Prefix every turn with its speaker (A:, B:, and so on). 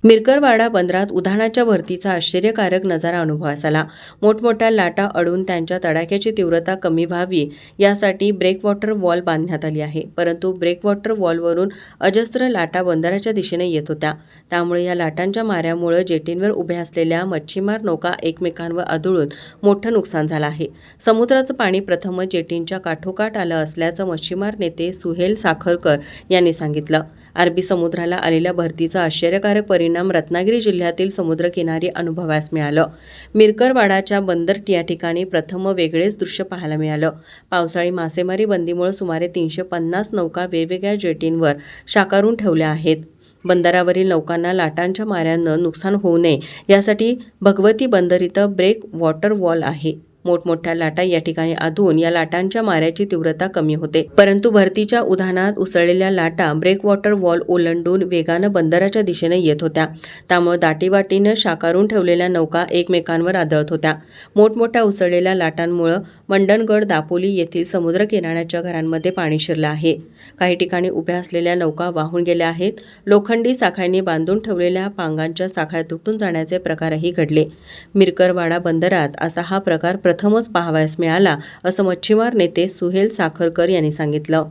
A: मिरकरवाडा बंदरात उधाणाच्या भरतीचा आश्चर्यकारक नजारा अनुभवास आला। मोठमोठ्या लाटा अडून त्यांच्या तडाख्याची तीव्रता कमी व्हावी यासाठी ब्रेकवॉटर वॉल बांधण्यात आली आहे, परंतु ब्रेकवॉटर वॉलवरून अजस्र लाटा बंदराच्या दिशेने येत होत्या। त्यामुळे या लाटांच्या माऱ्यामुळे जेटींवर उभ्या असलेल्या मच्छीमार नौका एकमेकांवर आदळून मोठं नुकसान झालं आहे। समुद्राचं पाणी प्रथमच जेटींच्या काठोकाठ आलं असल्याचं मच्छीमार नेते सुहेल साखरकर यांनी सांगितलं। अरबी समुद्राला आलेल्या भरतीचा आश्चर्यकारक परिणाम रत्नागिरी जिल्ह्यातील समुद्रकिनारी अनुभवास मिळालं। मिरकरवाडाच्या बंदर या ठिकाणी प्रथम वेगळेच दृश्य पाहायला मिळालं। पावसाळी मासेमारी बंदीमुळे सुमारे 350 नौका वेगवेगळ्या जेटींवर शाकारून ठेवल्या आहेत। बंदरावरील नौकांना लाटांच्या माऱ्यानं नुकसान होऊ नये यासाठी भगवती बंदर इथं ब्रेक वॉटर वॉल आहे। मोठमोठ्या लाटा या ठिकाणी आदळून या लाटांच्या माऱ्याची तीव्रता कमी होते, परंतु भरतीच्या उधाणात उसळलेल्या लाटा ब्रेकवॉटर वॉल ओलांडून वेगानं बंदराच्या दिशेने येत होत्या। त्यामुळे दाटीवाटीनं शाकारून ठेवलेल्या नौका एकमेकांवर आदळत होत्या। मोठमोठ्या उसळलेल्या लाटांमुळे मंडणगड दापोली येथील समुद्रकिनाऱ्याच्या घरांमध्ये पाणी शिरलं आहे। काही ठिकाणी उभ्या असलेल्या नौका वाहून गेल्या आहेत। लोखंडी साखळ्यांनी बांधून ठेवलेल्या पांगांच्या साखळ्या तुटून जाण्याचे प्रकारही घडले। मिरकरवाडा बंदरात असा हा प्रकार प्रथमच पाहावयास मिळाला, असं मच्छीमार नेते सुहेल साखरकर यांनी सांगितलं।